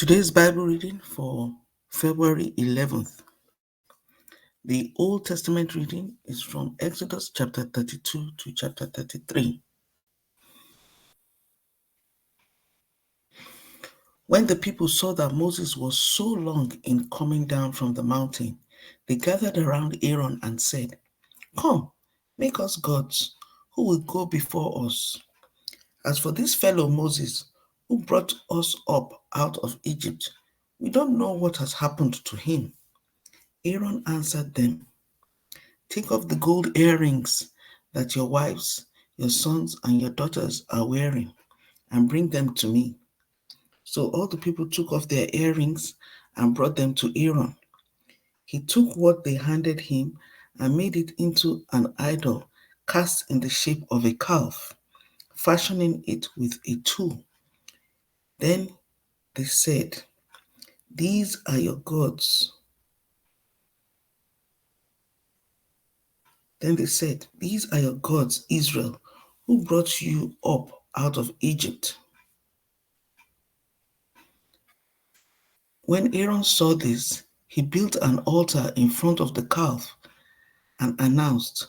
Today's Bible reading for February 11th. The Old Testament reading is from Exodus chapter 32 to chapter 33. When the people saw that Moses was so long in coming down from the mountain, they gathered around Aaron and said, "Come, make us gods who will go before us. As for this fellow Moses, who brought us up out of Egypt, we don't know what has happened to him." Aaron answered them, "Take off the gold earrings that your wives, your sons, and your daughters are wearing, and bring them to me." So all the people took off their earrings and brought them to Aaron. He took what they handed him and made it into an idol cast in the shape of a calf, fashioning it with a tool. Then they said, "These are your gods." Then they said, "These are your gods, Israel, who brought you up out of Egypt." When Aaron saw this, he built an altar in front of the calf and announced,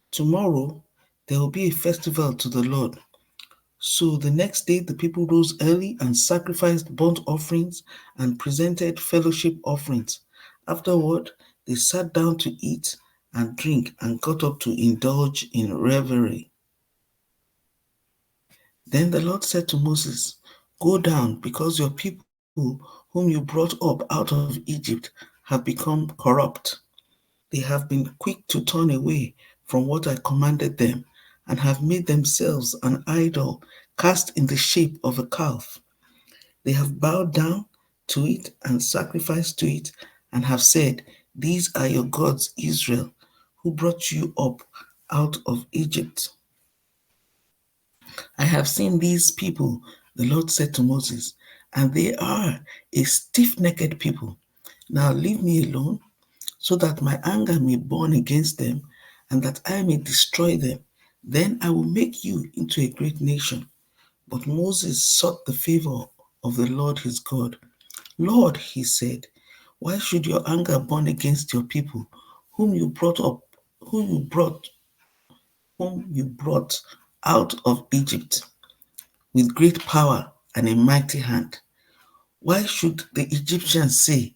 "Tomorrow there will be a festival to the Lord." So the next day the people rose early and sacrificed burnt offerings and presented fellowship offerings. Afterward, they sat down to eat and drink and got up to indulge in revelry. Then the Lord said to Moses, "Go down, because your people whom you brought up out of Egypt have become corrupt. They have been quick to turn away from what I commanded them and have made themselves an idol cast in the shape of a calf. They have bowed down to it and sacrificed to it and have said, 'These are your gods, Israel, who brought you up out of Egypt.' I have seen these people," the Lord said to Moses, "and they are a stiff-necked people. Now leave me alone, so that my anger may burn against them, and that I may destroy them. Then I will make you into a great nation." But Moses sought the favor of the Lord his God. "Lord," he said, "why should your anger burn against your people, whom you brought up, whom you brought out of Egypt with great power and a mighty hand? Why should the Egyptians say,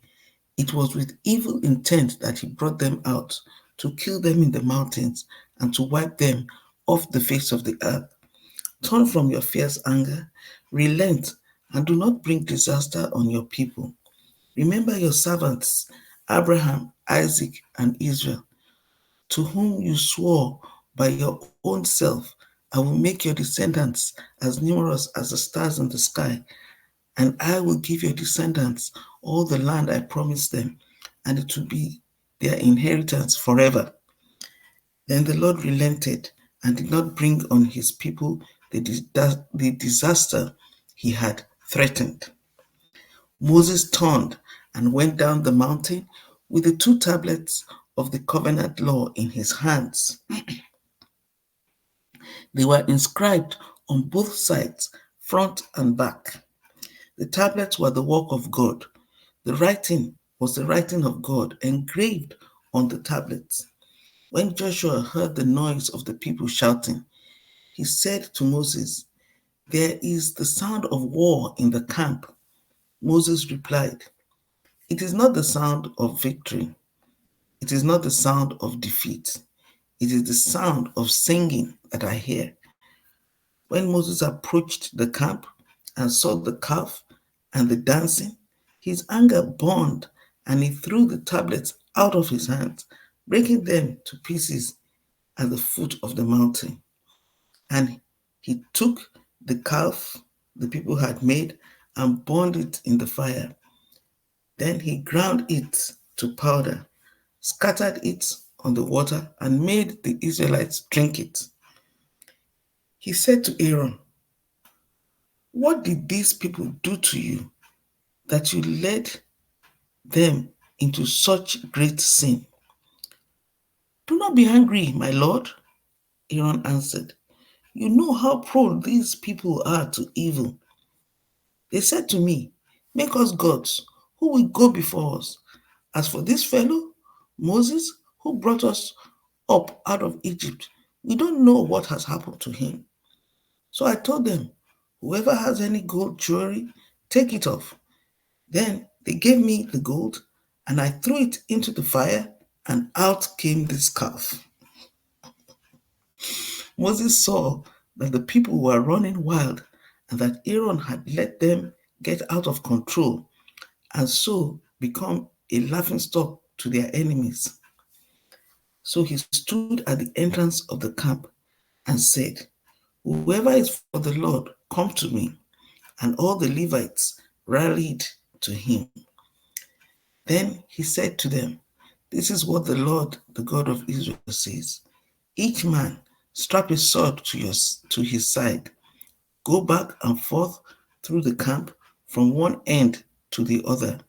'It was with evil intent that he brought them out, to kill them in the mountains and to wipe them off the face of the earth'? Turn from your fierce anger, relent, and do not bring disaster on your people. Remember your servants, Abraham, Isaac, and Israel, to whom you swore by your own self, 'I will make your descendants as numerous as the stars in the sky, and I will give your descendants all the land I promised them, and it will be their inheritance forever.' Then the Lord relented and did not bring on his people the disaster he had threatened. Moses turned and went down the mountain with the 2 tablets of the covenant law in his hands. They were inscribed on both sides, front and back. The tablets were the work of God. The writing was the writing of God engraved on the tablets. When Joshua heard the noise of the people shouting, he said to Moses, 'There is the sound of war in the camp.' Moses replied, 'It is not the sound of victory. It is not the sound of defeat. It is the sound of singing that I hear.' When Moses approached the camp and saw the calf and the dancing, his anger burned, and he threw the tablets out of his hands, breaking them to pieces at the foot of the mountain. And he took the calf the people had made and burned it in the fire. Then he ground it to powder, scattered it on the water, and made the Israelites drink it. He said to Aaron, 'What did these people do to you, that you led them into such great sin?' 'Do not be angry, my lord,' Aaron answered. 'You know how prone these people are to evil. They said to me, Make us gods who will go before us. As for this fellow, Moses, who brought us up out of Egypt, we don't know what has happened to him. So I told them, whoever has any gold jewelry, take it off. Then they gave me the gold, and I threw it into the fire, and out came this calf. Moses saw that the people were running wild and that Aaron had let them get out of control and so become a laughingstock to their enemies. So he stood at the entrance of the camp and said, whoever is for the Lord, come to me. And all the Levites rallied to him. Then he said to them, this is what the Lord, the God of Israel, says. Each man strap a sword to his side. Go back and forth through the camp from one end to the other,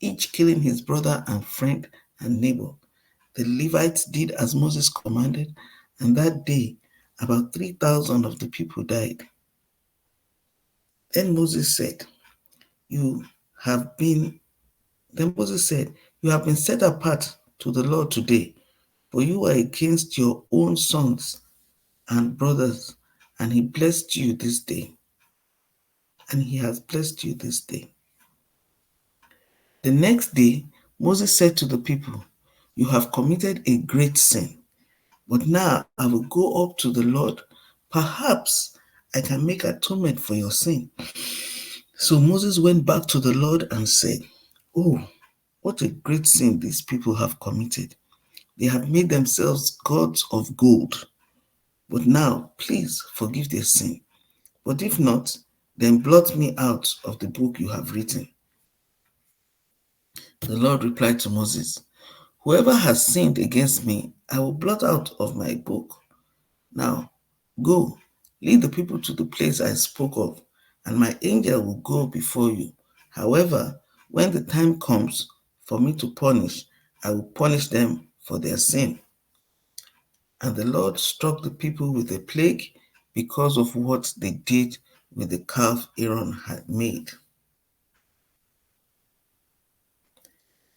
each killing his brother and friend and neighbor. The Levites did as Moses commanded, and that day about 3,000 of the people died. Then Moses said, You have been then Moses said, You have been set apart to the Lord today, for you are against your own sons and brothers, and he blessed you this day. And he has blessed you this day. The next day, Moses said to the people, You have committed a great sin, but now I will go up to the Lord. Perhaps I can make atonement for your sin. So Moses went back to the Lord and said, Oh, what a great sin these people have committed. They have made themselves gods of gold. But now, please forgive their sin. But if not, then blot me out of the book you have written. The Lord replied to Moses, Whoever has sinned against me, I will blot out of my book. Now, go, lead the people to the place I spoke of, and my angel will go before you. However, when the time comes for me to punish, I will punish them for their sin. And the Lord struck the people with a plague because of what they did with the calf Aaron had made.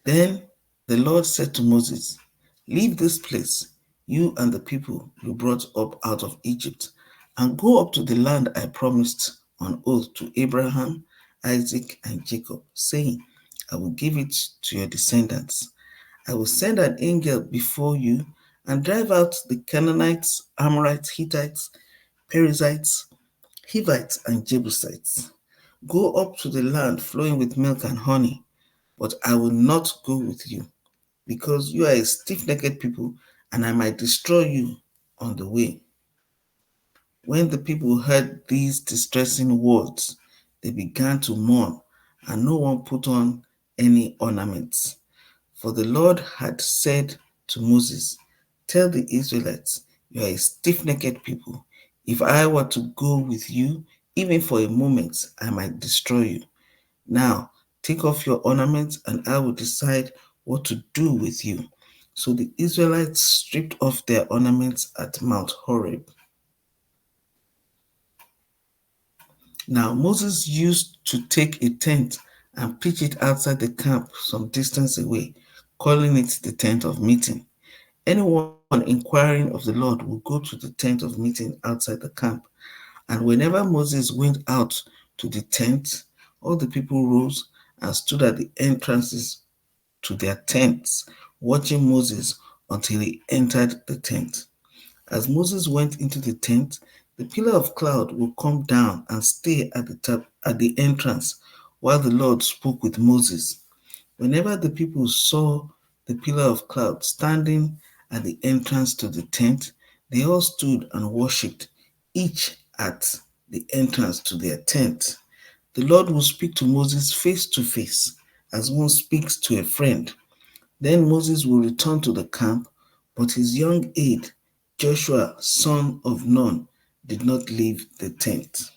Then the Lord said to Moses, Leave this place, you and the people you brought up out of Egypt, and go up to the land I promised on oath to Abraham, Isaac, and Jacob, saying, I will give it to your descendants. I will send an angel before you and drive out the Canaanites, Amorites, Hittites, Perizzites, Hivites, and Jebusites. Go up to the land flowing with milk and honey, but I will not go with you, because you are a stiff-necked people, and I might destroy you on the way. When the people heard these distressing words, they began to mourn, and no one put on any ornaments. For the Lord had said to Moses, Tell the Israelites, you are a stiff-necked people. If I were to go with you, even for a moment, I might destroy you. Now, take off your ornaments, and I will decide what to do with you. So the Israelites stripped off their ornaments at Mount Horeb. Now Moses used to take a tent and pitch it outside the camp some distance away, calling it the tent of meeting. Anyone inquiring of the Lord would go to the tent of meeting outside the camp. And whenever Moses went out to the tent, all the people rose and stood at the entrances to their tents, watching Moses until he entered the tent. As Moses went into the tent, the pillar of cloud would come down and stay at the top at the entrance while the Lord spoke with Moses. Whenever the people saw the pillar of cloud standing at the entrance to the tent, they all stood and worshipped, each at the entrance to their tent. The Lord would speak to Moses face to face, as one speaks to a friend. Then Moses will return to the camp, but his young aide, Joshua, son of Nun, did not leave the tent.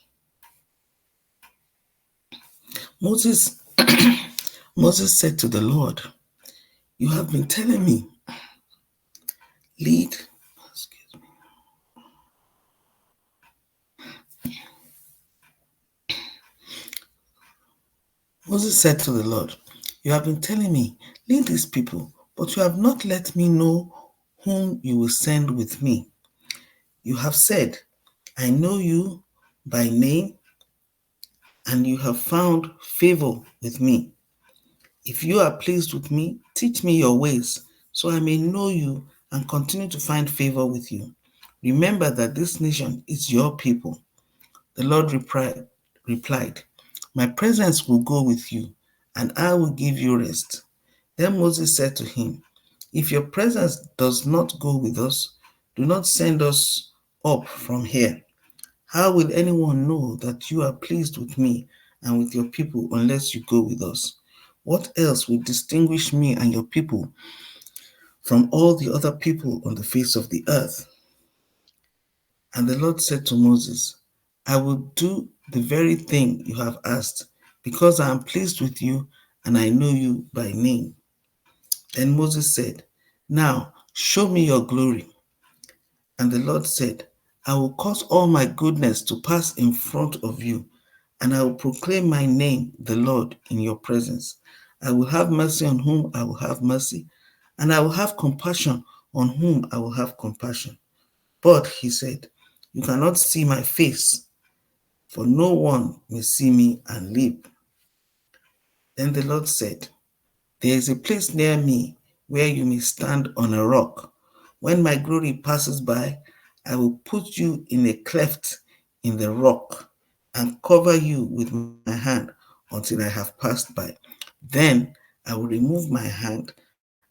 Moses, Moses said to the Lord, You have been telling me, lead. Excuse me. Moses said to the Lord, "You have been telling me, lead these people, but you have not let me know whom you will send with me. You have said, I know you by name, and you have found favor with me. If you are pleased with me, teach me your ways, so I may know you and continue to find favor with you. Remember that this nation is your people." The Lord replied, "My presence will go with you, and I will give you rest." Then Moses said to him, "If your presence does not go with us, do not send us up from here. How will anyone know that you are pleased with me and with your people unless you go with us? What else will distinguish me and your people from all the other people on the face of the earth?" And the Lord said to Moses, "I will do the very thing you have asked, because I am pleased with you and I know you by name." Then Moses said, "Now show me your glory." And the Lord said, "I will cause all my goodness to pass in front of you, and I will proclaim my name, the Lord, in your presence. I will have mercy on whom I will have mercy, and I will have compassion on whom I will have compassion." But he said, "You cannot see my face, for no one may see me and live." Then the Lord said, "There is a place near me where you may stand on a rock. When my glory passes by, I will put you in a cleft in the rock and cover you with my hand until I have passed by. Then I will remove my hand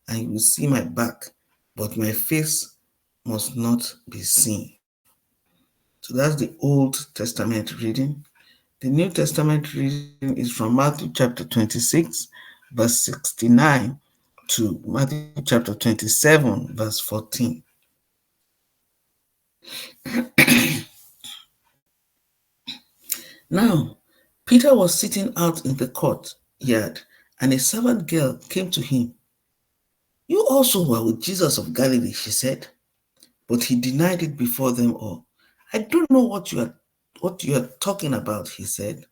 and you will see my back, but my face must not be seen." So that's the Old Testament reading. The New Testament reading is from Matthew chapter 26, verse 69 to Matthew chapter 27, verse 14. Now, Peter was sitting out in the courtyard, and a servant girl came to him. "You also were with Jesus of Galilee," she said. But he denied it before them all. "I don't know what you are talking about," he said.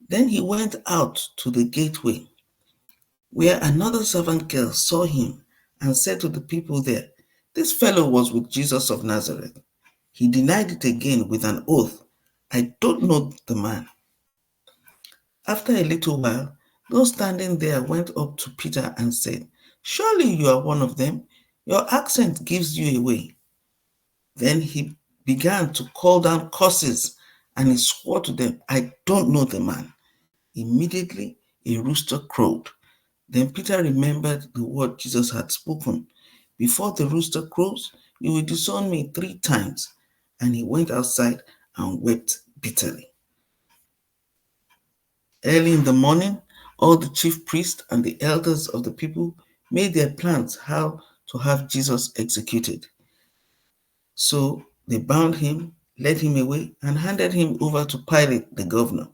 Then he went out to the gateway, where another servant girl saw him and said to the people there, "This fellow was with Jesus of Nazareth." He denied it again with an oath, "I don't know the man." After a little while, those standing there went up to Peter and said, "Surely you are one of them. Your accent gives you away." Then he began to call down curses, and he swore to them, "I don't know the man." Immediately a rooster crowed. Then Peter remembered the word Jesus had spoken, "Before the rooster crows, you will disown me 3 times." And he went outside and wept bitterly. Early in the morning, all the chief priests and the elders of the people made their plans how to have Jesus executed. So they bound him, led him away, and handed him over to Pilate, the governor.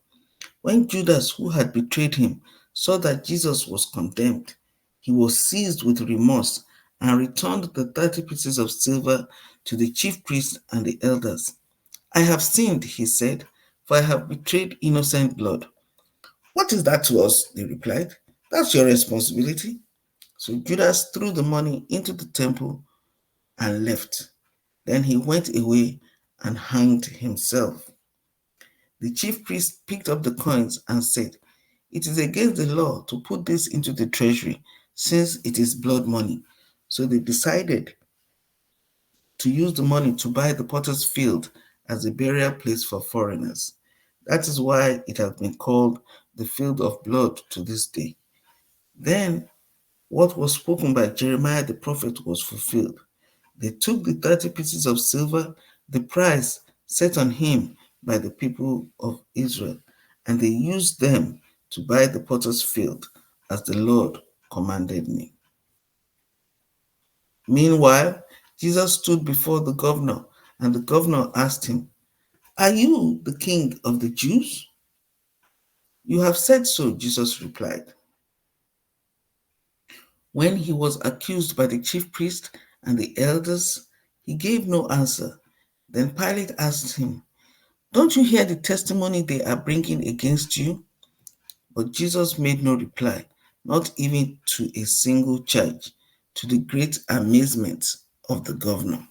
When Judas, who had betrayed him, saw that Jesus was condemned, he was seized with remorse and returned the 30 pieces of silver to the chief priests and the elders. "I have sinned," he said, "for I have betrayed innocent blood." "What is that to us?" they replied. "That's your responsibility." So Judas threw the money into the temple and left. Then he went away and hanged himself. The chief priest picked up the coins and said, "It is against the law to put this into the treasury, since it is blood money." So they decided to use the money to buy the potter's field as a burial place for foreigners. That is why it has been called the field of blood to this day. Then what was spoken by Jeremiah the prophet was fulfilled. They took the 30 pieces of silver, the price set on him by the people of Israel, and they used them to buy the potter's field, as the Lord commanded me. Meanwhile, Jesus stood before the governor, and the governor asked him, "Are you the king of the Jews?" "You have said so," Jesus replied. When he was accused by the chief priest and the elders, he gave no answer. Then Pilate asked him, "Don't you hear the testimony they are bringing against you?" But Jesus made no reply, not even to a single charge, to the great amazement of the governor.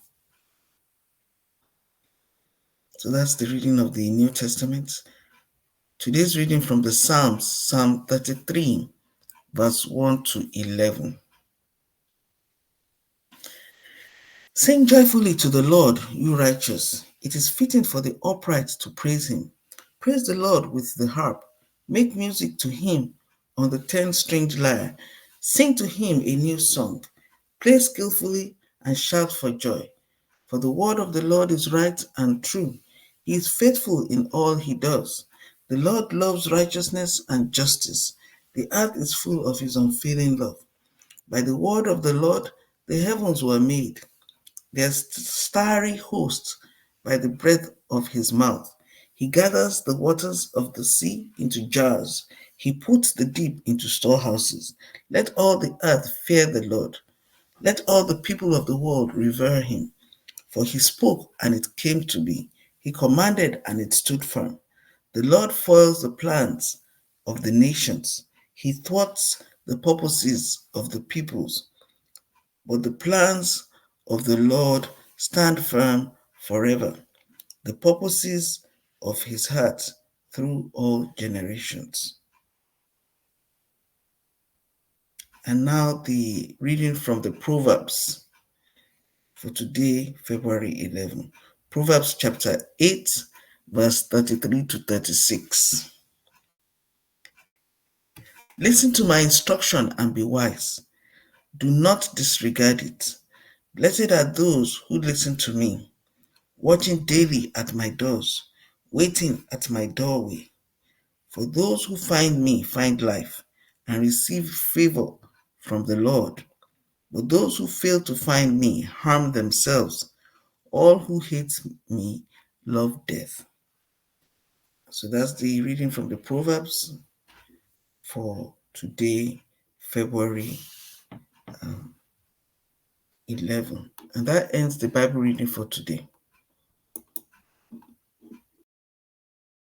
So that's the reading of the New Testament. Today's reading from the Psalms, Psalm 33, verse 1 to 11. Sing joyfully to the Lord, you righteous. It is fitting for the upright to praise him. Praise the Lord with the harp. Make music to him on the 10-stringed lyre. Sing to him a new song. Play skillfully and shout for joy. For the word of the Lord is right and true. He is faithful in all he does. The Lord loves righteousness and justice. The earth is full of his unfailing love. By the word of the Lord, the heavens were made, their starry host by the breath of his mouth. He gathers the waters of the sea into jars. He puts the deep into storehouses. Let all the earth fear the Lord. Let all the people of the world revere him. For he spoke, and it came to be. He commanded, and it stood firm. The Lord foils the plans of the nations. He thwarts the purposes of the peoples. But the plans of the Lord stand firm forever, the purposes of his heart through all generations. And now the reading from the Proverbs for today, February 11. Proverbs chapter 8, verse 33 to 36. Listen to my instruction and be wise. Do not disregard it. Blessed are those who listen to me, watching daily at my doors, waiting at my doorway. For those who find me find life and receive favor from the Lord. But those who fail to find me harm themselves. All who hate me love death. So that's the reading from the Proverbs for today, February 11. And that ends the Bible reading for today.